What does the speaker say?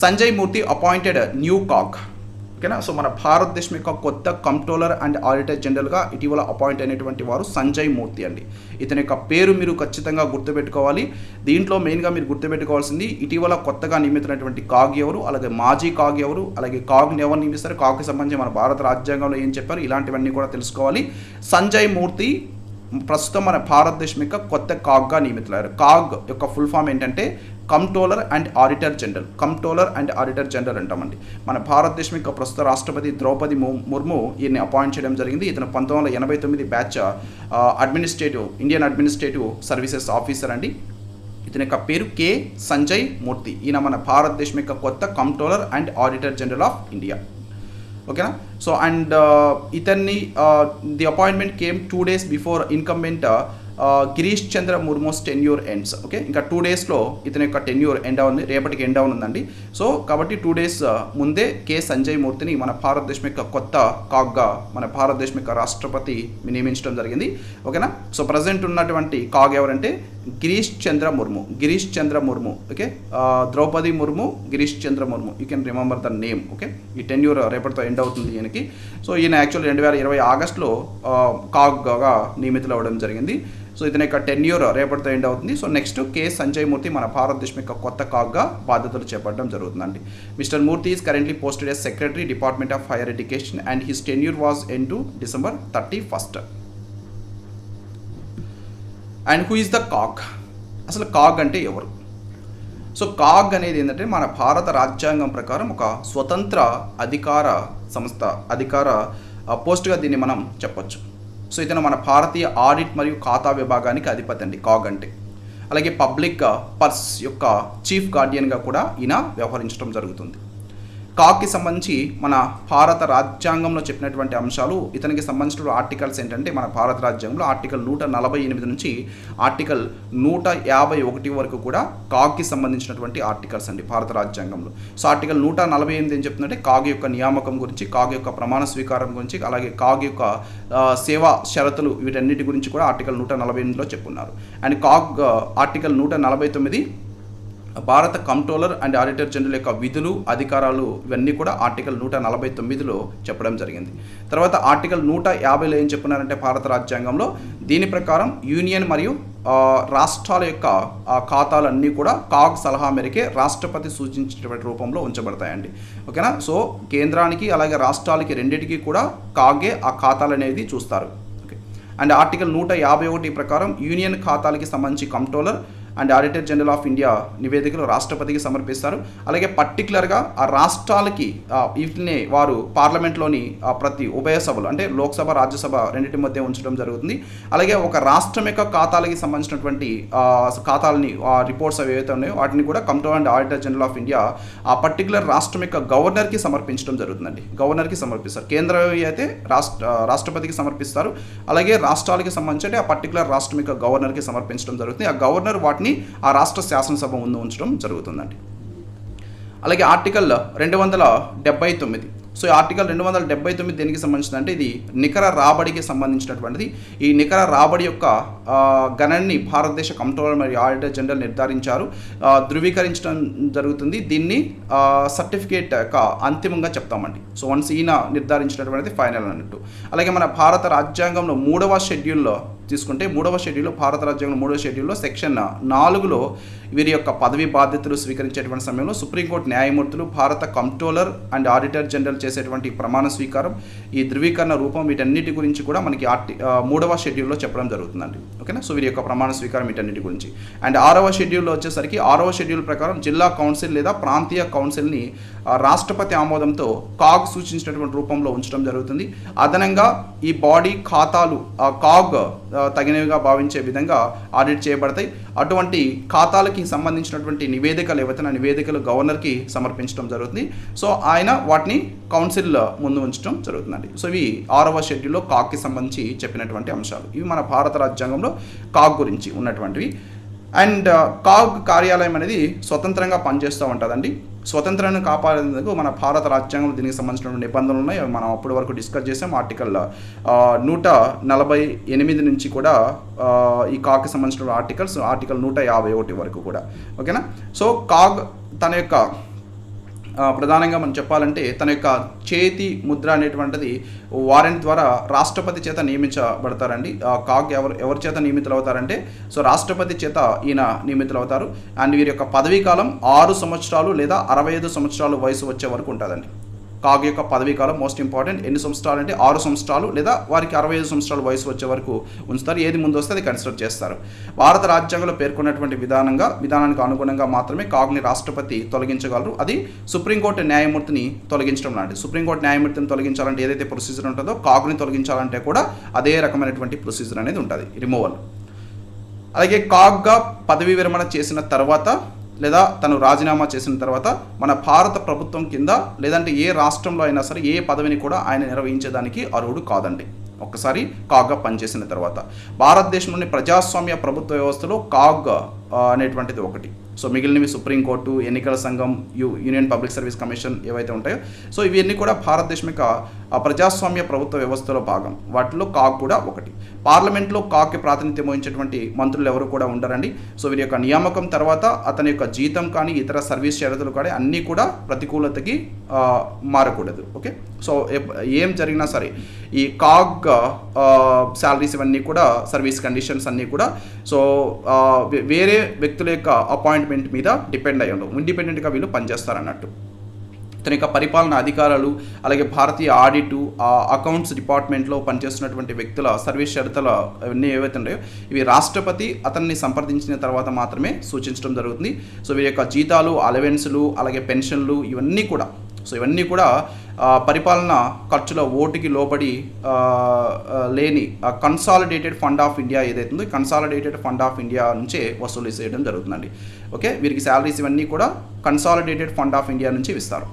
సంజయ్ మూర్తి appointed new CAG. ఓకేనా. So మన భారతదేశం యొక్క కొత్త కంట్రోలర్ అండ్ ఆడిటర్ జనరల్గా ఇటీవల అపాయింట్ అయినటువంటి వారు సంజయ్ మూర్తి అండి. ఇతని యొక్క పేరు మీరు ఖచ్చితంగా గుర్తుపెట్టుకోవాలి. దీంట్లో మెయిన్గా మీరు గుర్తుపెట్టుకోవాల్సింది ఇటీవల కొత్తగా నియమితున్నటువంటి కాగ్ ఎవరు, అలాగే మాజీ కాగ్ ఎవరు, అలాగే కాగ్ని ఎవరు నియమిస్తారు, కాగ్కి సంబంధించి మన భారత రాజ్యాంగంలో ఏం చెప్పారు, ఇలాంటివన్నీ కూడా తెలుసుకోవాలి. సంజయ్ మూర్తి ప్రస్తుతం మన భారతదేశం యొక్క కొత్త కాగ్గా నియమితులయ్యారు. కాగ్ యొక్క ఫుల్ ఫామ్ ఏంటంటే controller and auditor general. Controller and auditor general అంటామండి. మన భారతదేశం యొక్క ప్రస్తుత రాష్ట్రపతి ద్రౌపది ముర్ము ఈయన్ని అపాయింట్ చేయడం జరిగింది. ఇతను 1989 batch Indian administrative services officer అండి. ఇతని యొక్క పేరు కె సంజయ్ మూర్తి. ఈయన మన భారతదేశం యొక్క కొత్త controller and auditor general of India. ఓకేనా. సో అండ్ ఇతన్ని the appointment came 2 days before incumbent Girish Chandra Murmu's tenure ends. Okay, ఇంకా 2 daysలో ఇతని యొక్క టెన్యూర్ ఎండ్ అవుతుంది, రేపటికి ఎండ్ అవుతుందండి. సో కాబట్టి 2 days ముందే కె సంజయ్ మూర్తిని మన భారతదేశం యొక్క కొత్త కాగ్గా మన భారతదేశం యొక్క రాష్ట్రపతి నియమించడం జరిగింది. ఓకేనా. సో ప్రజెంట్ ఉన్నటువంటి కాగ్ ఎవరంటే Girish Chandra Murmu. Okay, Draupadi Murmu, Girish Chandra Murmu. You can remember the name. Okay, ఈ టెన్యూర్ రేపటితో ఎండ్ అవుతుంది ఈయనకి. సో ఈయన యాక్చువల్ 2020 ఆగస్టులో కాగ్గా నియమితులు అవ్వడం జరిగింది. సో ఇతని యొక్క టెన్యూర్ రేపటితో ఎండ్ అవుతుంది. So next K Sanjay Murthy మన భారతదేశం యొక్క కొత్త కాగ్గా బాధ్యతలు చేపట్టడం జరుగుతుందండి. Mister Murthy is currently posted as secretary department of higher education and his tenure was end to December 31st. And who is the CAG? అసలు కాగ్ అంటే ఎవరు? సో కాగ్ అనేది ఏంటంటే మన భారత రాజ్యాంగం ప్రకారం ఒక స్వతంత్ర అధికార సంస్థ, అధికార పోస్ట్గా దీన్ని మనం చెప్పొచ్చు. సో ఇతను మన భారతీయ ఆడిట్ మరియు ఖాతా విభాగానికి అధిపతి అండి కాగ్ అంటే. అలాగే పబ్లిక్ పర్స్ యొక్క చీఫ్ గార్డియన్గా కూడా ఈయన వ్యవహరించడం జరుగుతుంది. కాగ్కి సంబంధించి మన భారత రాజ్యాంగంలో చెప్పినటువంటి అంశాలు, ఇతనికి సంబంధించిన ఆర్టికల్స్ ఏంటంటే మన భారత రాజ్యాంగంలో ఆర్టికల్ 148 నుంచి ఆర్టికల్ 151 వరకు కూడా కాగ్కి సంబంధించినటువంటి ఆర్టికల్స్ అండి భారత రాజ్యాంగంలో. సో ఆర్టికల్ 148 ఏం చెప్తుందంటే కాగ్ యొక్క నియామకం గురించి, కాగ్ యొక్క ప్రమాణ స్వీకారం గురించి, అలాగే కాగ్ యొక్క సేవా షరతులు, వీటన్నిటి గురించి కూడా ఆర్టికల్ 148లో చెప్పున్నారు. అండ్ కాగ్ ఆర్టికల్ 149 భారత కంట్రోలర్ అండ్ ఆడిటర్ జనరల్ యొక్క విధులు, అధికారాలు, ఇవన్నీ కూడా ఆర్టికల్ 149లో చెప్పడం జరిగింది. తర్వాత ఆర్టికల్ 150లో ఏం చెప్పున్నారంటే భారత రాజ్యాంగంలో దీని ప్రకారం యూనియన్ మరియు రాష్ట్రాల యొక్క ఖాతాలన్నీ కూడా కాగ్ సలహా మేరకే రాష్ట్రపతి సూచించినటువంటి రూపంలో ఉంచబడతాయండి. ఓకేనా. సో కేంద్రానికి అలాగే రాష్ట్రాలకి రెండింటికి కూడా కాగే ఆ ఖాతాలు అనేది చూస్తారు. ఓకే. అండ్ ఆర్టికల్ 151 ప్రకారం యూనియన్ ఖాతాలకి సంబంధించి controller and auditor general of India నివేదికలు రాష్ట్రపతికి సమర్పిస్తారు. అలాగే పర్టికులర్గా ఆ రాష్ట్రాలకి వీటిని వారు పార్లమెంట్లోని ప్రతి ఉభయ సభలు అంటే లోక్సభ, రాజ్యసభ రెండింటి మధ్య ఉంచడం జరుగుతుంది. అలాగే ఒక రాష్ట్రం యొక్క ఖాతాలకి సంబంధించినటువంటి ఖాతాలని రిపోర్ట్స్ అవి ఏవైతే ఉన్నాయో వాటిని కూడా controller and auditor general of India ఆ పర్టికులర్ రాష్ట్రం యొక్క గవర్నర్కి సమర్పించడం జరుగుతుందండి. గవర్నర్కి సమర్పిస్తారు. కేంద్ర అయితే రాష్ట్రపతికి సమర్పిస్తారు. అలాగే రాష్ట్రాలకి సంబంధించి ఆ పర్టికులర్ రాష్ట్రం యొక్క గవర్నర్కి సమర్పించడం జరుగుతుంది. ఆ గవర్నర్ వాటిని ఆ రాష్ట్ర శాసనసభ ముందు ఉంచడం జరుగుతుందండి. అలాగే ఆర్టికల్ 279. సో ఆర్టికల్ 279 దేనికి సంబంధించిందంటే ఇది నికర రాబడికి సంబంధించినటువంటిది. ఈ నికర రాబడి యొక్క గణనని భారతదేశ కంట్రోలర్ మరియు ఆడిటర్ జనరల్ నిర్ధారించారు, ధృవీకరించడం జరుగుతుంది. దీన్ని సర్టిఫికేట్ అంతిమంగా చెప్తామండి. సో వన్స్ ఈయన నిర్ధారించినటువంటిది ఫైనల్ అన్నట్టు. అలాగే మన భారత రాజ్యాంగంలో 3వ షెడ్యూల్లో తీసుకుంటే 3వ షెడ్యూల్లో భారత రాజ్యాంగంలో 3వ షెడ్యూల్లో సెక్షన్ 4లో వీరి యొక్క పదవి బాధ్యతలు స్వీకరించేటువంటి సమయంలో సుప్రీంకోర్టు న్యాయమూర్తులు భారత కంట్రోలర్ అండ్ ఆడిటర్ జనరల్ చేసేటువంటి ప్రమాణ స్వీకారం, ఈ ధృవీకరణ రూపం, వీటన్నిటి గురించి కూడా మనకి 3వ షెడ్యూల్లో చెప్పడం జరుగుతుందండి. ఓకేనా. సో వీరి యొక్క ప్రమాణ స్వీకారం వీటన్నిటి గురించి. అండ్ 6వ షెడ్యూల్లో వచ్చేసరికి 6వ షెడ్యూల్ ప్రకారం జిల్లా కౌన్సిల్ లేదా ప్రాంతీయ కౌన్సిల్ని రాష్ట్రపతి ఆమోదంతో కాగ్ సూచించినటువంటి రూపంలో ఉంచడం జరుగుతుంది. అదనంగా ఈ బాడీ ఖాతాలు కాగ్ తగినవిగా భావించే విధంగా ఆడిట్ చేయబడతాయి. అటువంటి ఖాతాలకి సంబంధించినటువంటి నివేదికలు ఏవైతే నివేదికలు గవర్నర్కి సమర్పించడం జరుగుతుంది. సో ఆయన వాటిని కౌన్సిల్ ముందు ఉంచడం జరుగుతుందండి. సో ఇవి 6వ షెడ్యూల్లో కాగ్కి సంబంధించి చెప్పినటువంటి అంశాలు. ఇవి మన భారత రాజ్యాంగంలో కాగ్ గురించి ఉన్నటువంటివి. అండ్ కాగ్ కార్యాలయం అనేది స్వతంత్రంగా పనిచేస్తూ ఉంటుందండి. స్వతంత్రాన్ని కాపాడేందుకు మన భారత రాజ్యాంగంలో దీనికి సంబంధించిన నిబంధనలు ఉన్నాయి. అవి మనం అప్పటి వరకు డిస్కస్ చేసాం. ఆర్టికల్ 148 నుంచి కూడా ఈ కాగ్కి సంబంధించిన ఆర్టికల్ 151 వరకు కూడా. ఓకేనా. సో కాగ్ తన యొక్క ప్రధానంగా మనం చెప్పాలంటే తన యొక్క చేతి ముద్ర అనేటువంటిది వారెంట్ ద్వారా రాష్ట్రపతి చేత నియమించబడతారండి. కాగ్ ఎవరి చేత నియమితులు అవుతారంటే సో రాష్ట్రపతి చేత ఈయన నియమితులు అవుతారు. అండ్ వీరి యొక్క పదవీ కాలం 6 సంవత్సరాలు లేదా 65 సంవత్సరాలు వయసు వచ్చే వరకు ఉంటుందండి. కాగ్ యొక్క పదవీ కాలం మోస్ట్ ఇంపార్టెంట్. ఎన్ని సంవత్సరాలు అంటే 6 సంవత్సరాలు లేదా వారికి 65 సంవత్సరాల వయసు వచ్చే వరకు ఉంచుతారు. ఏది ముందు వస్తే అది కన్సిడర్ చేస్తారు. భారత రాజ్యాంగంలో పేర్కొన్నటువంటి విధానానికి అనుగుణంగా మాత్రమే కాగ్ని రాష్ట్రపతి తొలగించగలరు. అది సుప్రీంకోర్టు న్యాయమూర్తిని తొలగించడం లాంటిది. సుప్రీంకోర్టు న్యాయమూర్తిని తొలగించాలంటే ఏదైతే ప్రొసీజర్ ఉంటుందో కాగ్ని తొలగించాలంటే కూడా అదే రకమైనటువంటి ప్రొసీజర్ అనేది ఉంటుంది, రిమూవల్. అలాగే కాగ్గా పదవీ విరమణ చేసిన తర్వాత లేదా తను రాజీనామా చేసిన తర్వాత మన భారత ప్రభుత్వం కింద లేదంటే ఏ రాష్ట్రంలో అయినా సరే ఏ పదవిని కూడా ఆయన నిర్వహించేదానికి అర్హుడు కాదండి. ఒక్కసారి కాగ్గా పనిచేసిన తర్వాత భారతదేశంలోని ప్రజాస్వామ్య ప్రభుత్వ వ్యవస్థలో కాగ్ అనేటువంటిది ఒకటి. సో మిగిలినవి సుప్రీంకోర్టు, ఎన్నికల సంఘం, యూనియన్ పబ్లిక్ సర్వీస్ కమిషన్ ఏవైతే ఉంటాయో సో ఇవన్నీ కూడా భారతదేశం యొక్క ప్రజాస్వామ్య ప్రభుత్వ వ్యవస్థలో భాగం. వాటిలో కాగ్ కూడా ఒకటి. పార్లమెంట్లో కాగ్కి ప్రాతినిధ్యం వహించేటువంటి మంత్రులు ఎవరు కూడా ఉండరండి. సో వీరి యొక్క నియామకం తర్వాత అతని యొక్క జీతం కానీ ఇతర సర్వీస్ షరతులు కానీ అన్నీ కూడా ప్రతికూలతకి మారకూడదు. ఓకే, సో ఏం జరిగినా సరే ఈ కాగ్ శాలరీస్ ఇవన్నీ కూడా సర్వీస్ కండిషన్స్ అన్నీ కూడా సో వేరే వ్యక్తుల యొక్క అపాయింట్మెంట్ మీద డిపెండ్ అయ్యి ఉండవు. ఇండిపెండెంట్గా వీళ్ళు పనిచేస్తారన్నట్టు. తన యొక్క పరిపాలన అధికారాలు అలాగే భారతీయ ఆడిటు, అకౌంట్స్ డిపార్ట్మెంట్లో పనిచేస్తున్నటువంటి వ్యక్తుల సర్వీస్ షరతులు ఇవన్నీ ఏవైతే ఉన్నాయో ఇవి రాష్ట్రపతి అతన్ని సంప్రదించిన తర్వాత మాత్రమే సూచించడం జరుగుతుంది. సో వీరి యొక్క జీతాలు, అలవెన్సులు అలాగే పెన్షన్లు ఇవన్నీ కూడా పరిపాలన ఖర్చుల ఓటుకి లోబడి లేని కన్సాలిడేటెడ్ ఫండ్ ఆఫ్ ఇండియా ఏదైతే ఉందో కన్సాలిడేటెడ్ ఫండ్ ఆఫ్ ఇండియా నుంచే వసూలు చేయడం జరుగుతుందండి. ఓకే, వీరికి శాలరీస్ ఇవన్నీ కూడా కన్సాలిడేటెడ్ ఫండ్ ఆఫ్ ఇండియా నుంచి ఇస్తారు.